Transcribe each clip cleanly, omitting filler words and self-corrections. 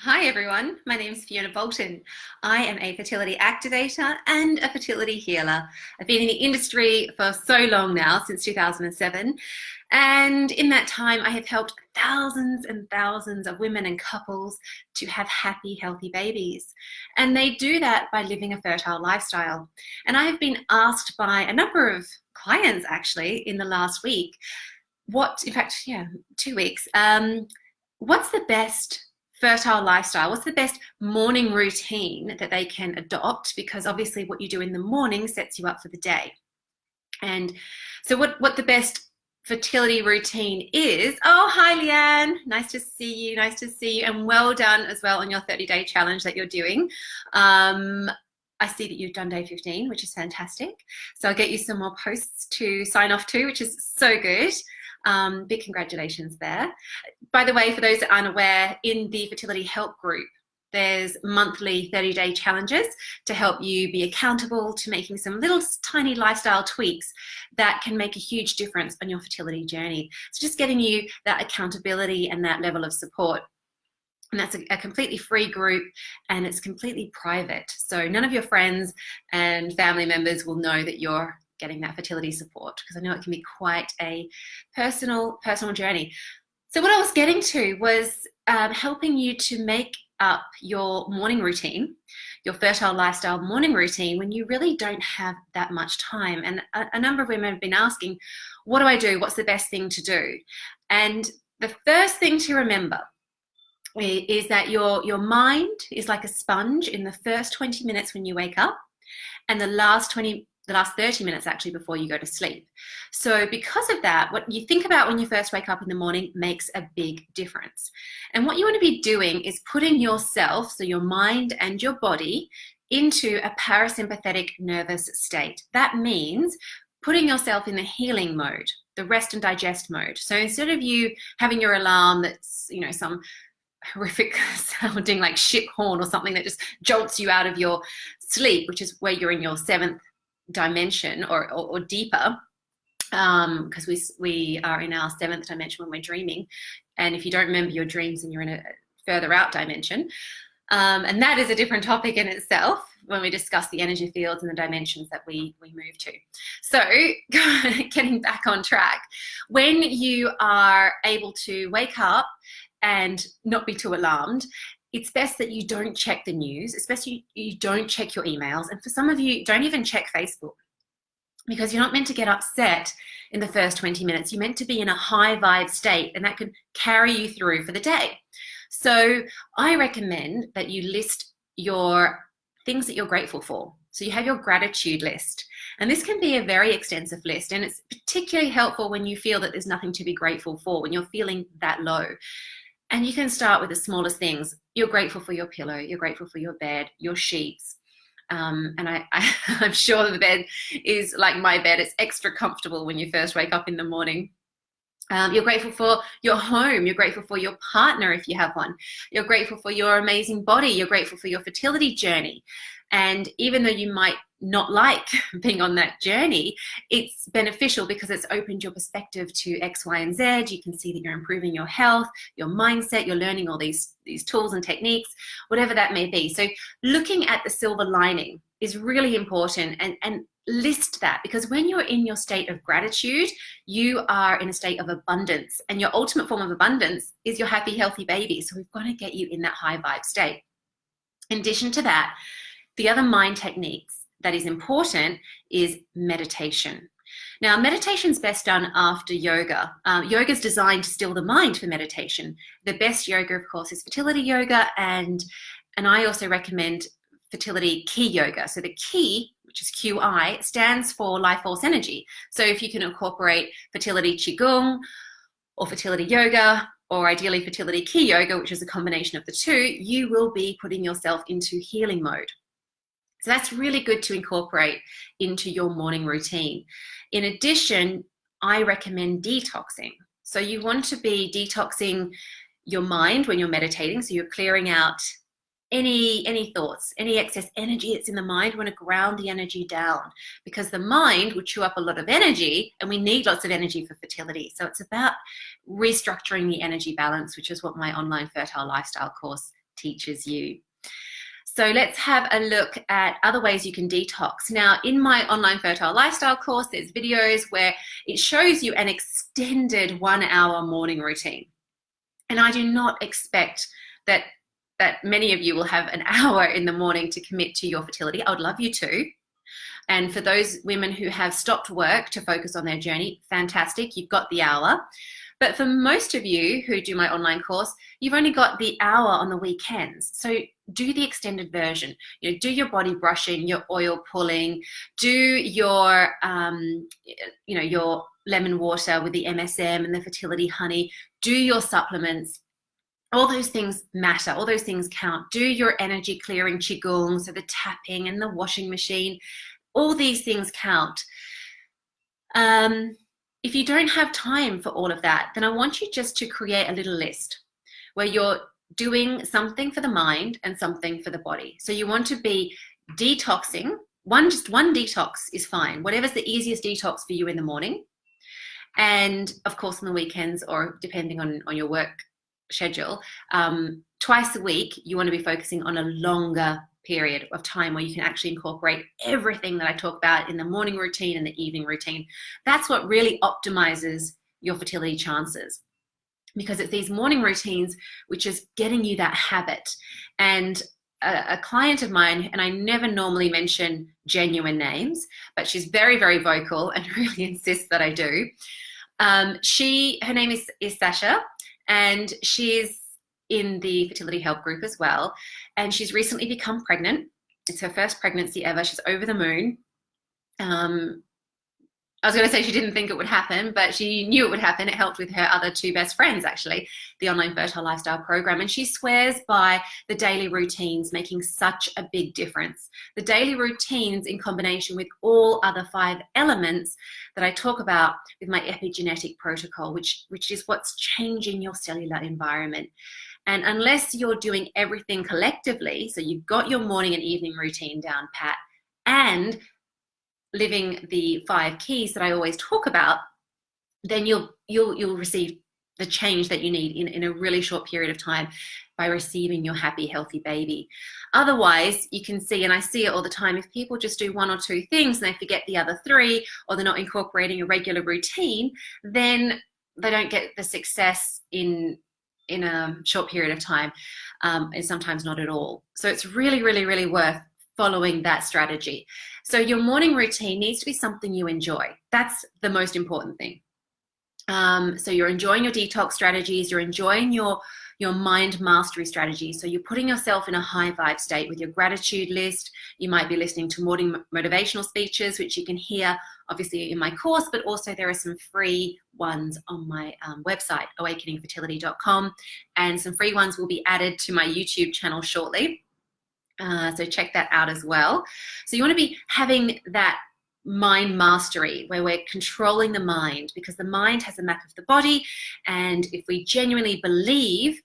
Hi everyone, my name is Fiona Boulton. I am a fertility activator and a fertility healer. I've been in the industry for so long now, since 2007, and in that time I have helped thousands and thousands of women and couples to have happy, healthy babies. And they do that by living a fertile lifestyle. And I have been asked by a number of clients actually in the last week, in fact, yeah, 2 weeks, what's the best fertile lifestyle? What's the best morning routine that they can adopt? Because obviously what you do in the morning sets you up for the day. And so what the best fertility routine is. Oh, hi Leanne. Nice to see you. Nice to see you. And well done as well on your 30-day challenge that you're doing. I see that you've done day 15, which is fantastic. So I'll get you some more posts to sign off to, which is so good. Big congratulations there. By the way, for those that aren't aware, in the Fertility Help Group, there's monthly 30-day challenges to help you be accountable to making some little tiny lifestyle tweaks that can make a huge difference on your fertility journey. So just getting you that accountability and that level of support. And that's a completely free group, and it's completely private. So none of your friends and family members will know that you're getting that fertility support, because I know it can be quite a personal journey. So what I was getting to was helping you to make up your morning routine, your fertile lifestyle morning routine, when you really don't have that much time. And a number of women have been asking, what do I do? What's the best thing to do? And the first thing to remember is that your mind is like a sponge in the first 20 minutes when you wake up, and the last 30 minutes actually before you go to sleep. So because of that, what you think about when you first wake up in the morning makes a big difference. And what you want to be doing is putting yourself, so your mind and your body, into a parasympathetic nervous state. That means putting yourself in the healing mode, the rest and digest mode. So instead of you having your alarm that's, some horrific sounding like ship horn or something that just jolts you out of your sleep, which is where you're in your seventh dimension or deeper, because we are in our seventh dimension when we're dreaming. And if you don't remember your dreams, then you're in a further out dimension. And that is a different topic in itself when we discuss the energy fields and the dimensions that we move to. So getting back on track, when you are able to wake up and not be too alarmed, it's best that you don't check the news, especially you don't check your emails. And for some of you, don't even check Facebook, because you're not meant to get upset in the first 20 minutes. You're meant to be in a high vibe state, and that can carry you through for the day. So I recommend that you list your things that you're grateful for. So you have your gratitude list, and this can be a very extensive list, and it's particularly helpful when you feel that there's nothing to be grateful for, when you're feeling that low. And you can start with the smallest things. You're grateful for your pillow, you're grateful for your bed, your sheets. And I'm sure the bed is like my bed. It's extra comfortable when you first wake up in the morning. You're grateful for your home. You're grateful for your partner if you have one. You're grateful for your amazing body. You're grateful for your fertility journey. And even though you might not like being on that journey, it's beneficial because it's opened your perspective to X, Y, and Z. You can see that you're improving your health, your mindset, you're learning all these tools and techniques, whatever that may be. So looking at the silver lining is really important, and list that, because when you're in your state of gratitude, you are in a state of abundance, and your ultimate form of abundance is your happy, healthy baby. So we've got to get you in that high vibe state. In addition to that, the other mind techniques that is important is meditation. Now, meditation is best done after yoga. Yoga is designed to still the mind for meditation. The best yoga, of course, is fertility yoga, and I also recommend fertility ki yoga. So the ki, which is QI, stands for life force energy. So if you can incorporate fertility qigong or fertility yoga, or ideally fertility ki yoga, which is a combination of the two, you will be putting yourself into healing mode. So that's really good to incorporate into your morning routine. In addition, I recommend detoxing. So you want to be detoxing your mind when you're meditating. So you're clearing out any thoughts, any excess energy that's in the mind. We want to ground the energy down, because the mind will chew up a lot of energy, and we need lots of energy for fertility. So it's about restructuring the energy balance, which is what my online fertile lifestyle course teaches you. So let's have a look at other ways you can detox. Now, in my online fertile lifestyle course, there's videos where it shows you an extended 1 hour morning routine. And I do not expect that many of you will have an hour in the morning to commit to your fertility. I would love you to. And for those women who have stopped work to focus on their journey, fantastic, you've got the hour. But for most of you who do my online course, you've only got the hour on the weekends. So do the extended version. You know, do your body brushing, your oil pulling, do your, your lemon water with the MSM and the fertility honey, do your supplements. All those things matter. All those things count. Do your energy clearing qigong, so the tapping and the washing machine. All these things count. If you don't have time for all of that, then I want you just to create a little list where you're doing something for the mind and something for the body. So you want to be detoxing. Just one detox is fine. Whatever's the easiest detox for you in the morning. And of course, on the weekends, or depending on your work schedule, twice a week, you want to be focusing on a longer period of time where you can actually incorporate everything that I talk about in the morning routine and the evening routine. That's what really optimizes your fertility chances, because it's these morning routines which is getting you that habit. And a client of mine, and I never normally mention genuine names, but she's very, very vocal and really insists that I do. Her name is Sasha, and she's in the fertility help group as well. And she's recently become pregnant. It's her first pregnancy ever. She's over the moon. I was going to say she didn't think it would happen, but she knew it would happen. It helped with her other two best friends, actually, the online fertile lifestyle program. And she swears by the daily routines making such a big difference. The daily routines in combination with all other 5 elements that I talk about with my epigenetic protocol, which is what's changing your cellular environment. And unless you're doing everything collectively, so you've got your morning and evening routine down pat, and living the 5 keys that I always talk about, then you'll receive the change that you need in a really short period of time by receiving your happy, healthy baby. Otherwise, you can see, and I see it all the time, if people just do 1 or 2 things and they forget the other 3, or they're not incorporating a regular routine, then they don't get the success in a short period of time, and sometimes not at all. So it's really, really, really worth following that strategy. So your morning routine needs to be something you enjoy. That's the most important thing. So you're enjoying your detox strategies, you're enjoying your mind mastery strategies. So you're putting yourself in a high vibe state with your gratitude list. You might be listening to morning motivational speeches, which you can hear obviously in my course, but also there are some free ones on my website, awakeningfertility.com, and some free ones will be added to my YouTube channel shortly. So check that out as well. So you want to be having that mind mastery where we're controlling the mind, because the mind has a map of the body, and if we genuinely believe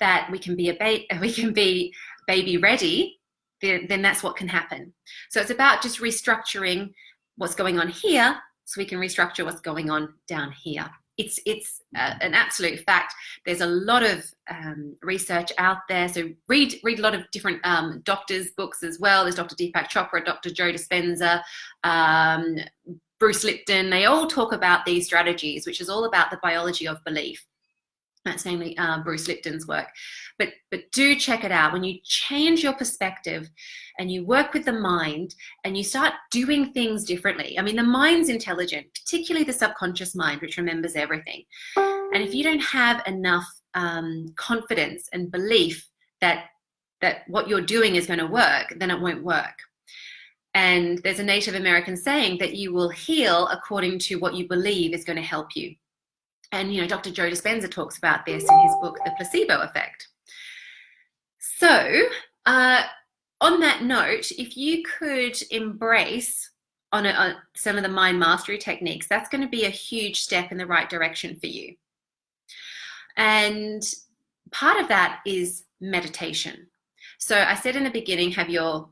that we can be baby ready, then that's what can happen. So it's about just restructuring what's going on here so we can restructure what's going on down here. It's an absolute fact. There's a lot of research out there. So read a lot of different doctors' books as well. There's Dr. Deepak Chopra, Dr. Joe Dispenza, Bruce Lipton. They all talk about these strategies, which is all about the biology of belief. That's namely Bruce Lipton's work. But do check it out. When you change your perspective and you work with the mind and you start doing things differently. I mean, the mind's intelligent, particularly the subconscious mind, which remembers everything. And if you don't have enough confidence and belief that what you're doing is going to work, then it won't work. And there's a Native American saying that you will heal according to what you believe is going to help you. And, Dr. Joe Dispenza talks about this in his book, The Placebo Effect. So on that note, if you could embrace on some of the mind mastery techniques, that's going to be a huge step in the right direction for you. And part of that is meditation. So I said in the beginning, have your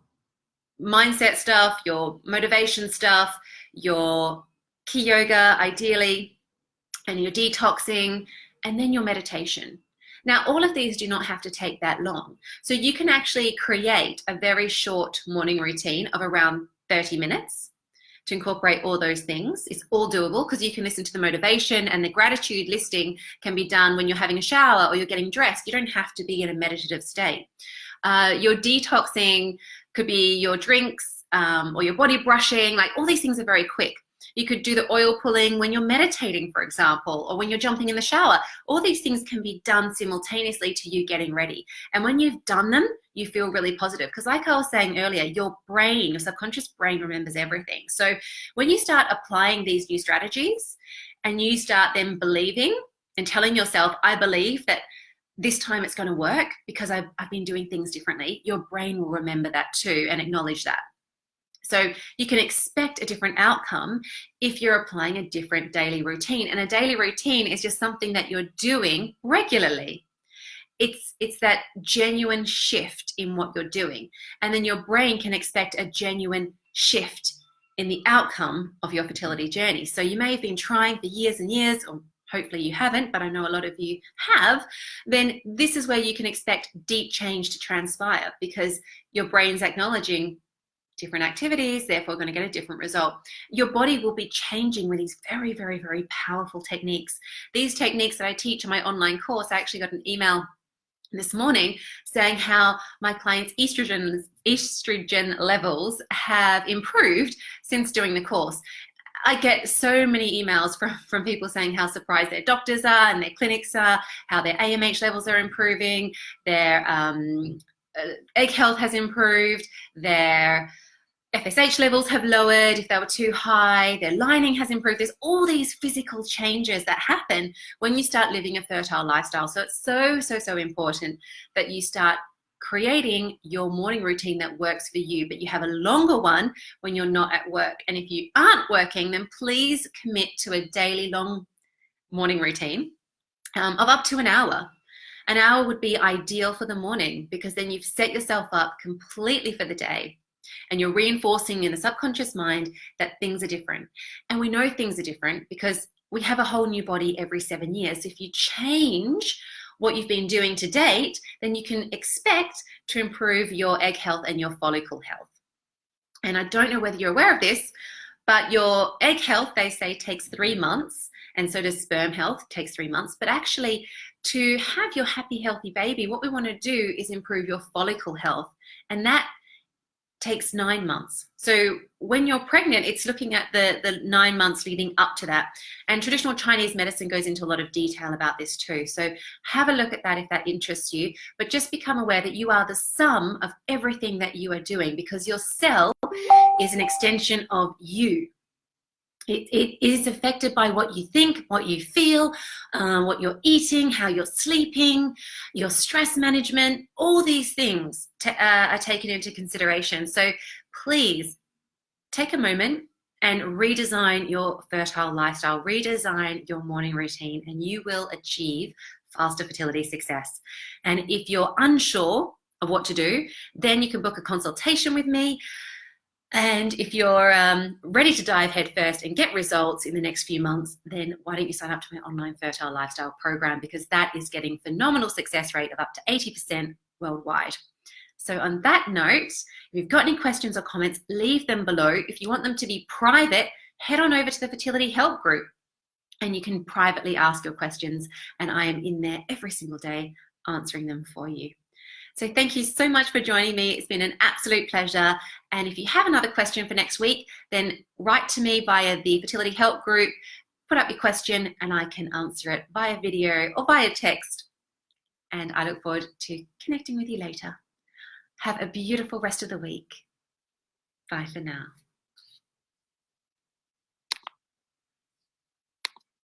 mindset stuff, your motivation stuff, your key yoga, ideally, and your detoxing, and then your meditation. Now, all of these do not have to take that long. So you can actually create a very short morning routine of around 30 minutes to incorporate all those things. It's all doable because you can listen to the motivation, and the gratitude listing can be done when you're having a shower or you're getting dressed. You don't have to be in a meditative state. Your detoxing could be your drinks or your body brushing. Like, all these things are very quick. You could do the oil pulling when you're meditating, for example, or when you're jumping in the shower. All these things can be done simultaneously to you getting ready. And when you've done them, you feel really positive. Because like I was saying earlier, your brain, your subconscious brain remembers everything. So when you start applying these new strategies and you start then believing and telling yourself, I believe that this time it's going to work because I've been doing things differently, your brain will remember that too and acknowledge that. So you can expect a different outcome if you're applying a different daily routine. And a daily routine is just something that you're doing regularly. It's that genuine shift in what you're doing. And then your brain can expect a genuine shift in the outcome of your fertility journey. So you may have been trying for years and years, or hopefully you haven't, but I know a lot of you have. Then this is where you can expect deep change to transpire, because your brain's acknowledging different activities, therefore going to get a different result. Your body will be changing with these very, very, very powerful techniques. These techniques that I teach in my online course, I actually got an email this morning saying how my clients' estrogen levels have improved since doing the course. I get so many emails from people saying how surprised their doctors are and their clinics are, how their AMH levels are improving, their egg health has improved, their FSH levels have lowered if they were too high, their lining has improved. There's all these physical changes that happen when you start living a fertile lifestyle. So it's so, so, so important that you start creating your morning routine that works for you, but you have a longer one when you're not at work. And if you aren't working, then please commit to a daily long morning routine of up to an hour. An hour would be ideal for the morning, because then you've set yourself up completely for the day. And you're reinforcing in the subconscious mind that things are different. And we know things are different because we have a whole new body every 7 years. If you change what you've been doing to date, then you can expect to improve your egg health and your follicle health. And I don't know whether you're aware of this, but your egg health, they say, takes 3 months. And so does sperm health, takes 3 months. But actually, to have your happy, healthy baby, what we want to do is improve your follicle health. And that takes 9 months. So when you're pregnant, it's looking at the 9 months leading up to that. And traditional Chinese medicine goes into a lot of detail about this too. So have a look at that if that interests you, but just become aware that you are the sum of everything that you are doing, because your cell is an extension of you. It is affected by what you think, what you feel, what you're eating, how you're sleeping, your stress management. All these things are taken into consideration. So please take a moment and redesign your fertile lifestyle, redesign your morning routine, and you will achieve faster fertility success. And if you're unsure of what to do, then you can book a consultation with me. And if you're ready to dive headfirst and get results in the next few months, then why don't you sign up to my online fertile lifestyle program, because that is getting phenomenal success rate of up to 80% worldwide. So on that note, if you've got any questions or comments, leave them below. If you want them to be private, head on over to the Fertility Help Group and you can privately ask your questions, and I am in there every single day answering them for you. So thank you so much for joining me. It's been an absolute pleasure. And if you have another question for next week, then write to me via the Fertility Help Group, put up your question, and I can answer it via video or via text. And I look forward to connecting with you later. Have a beautiful rest of the week. Bye for now.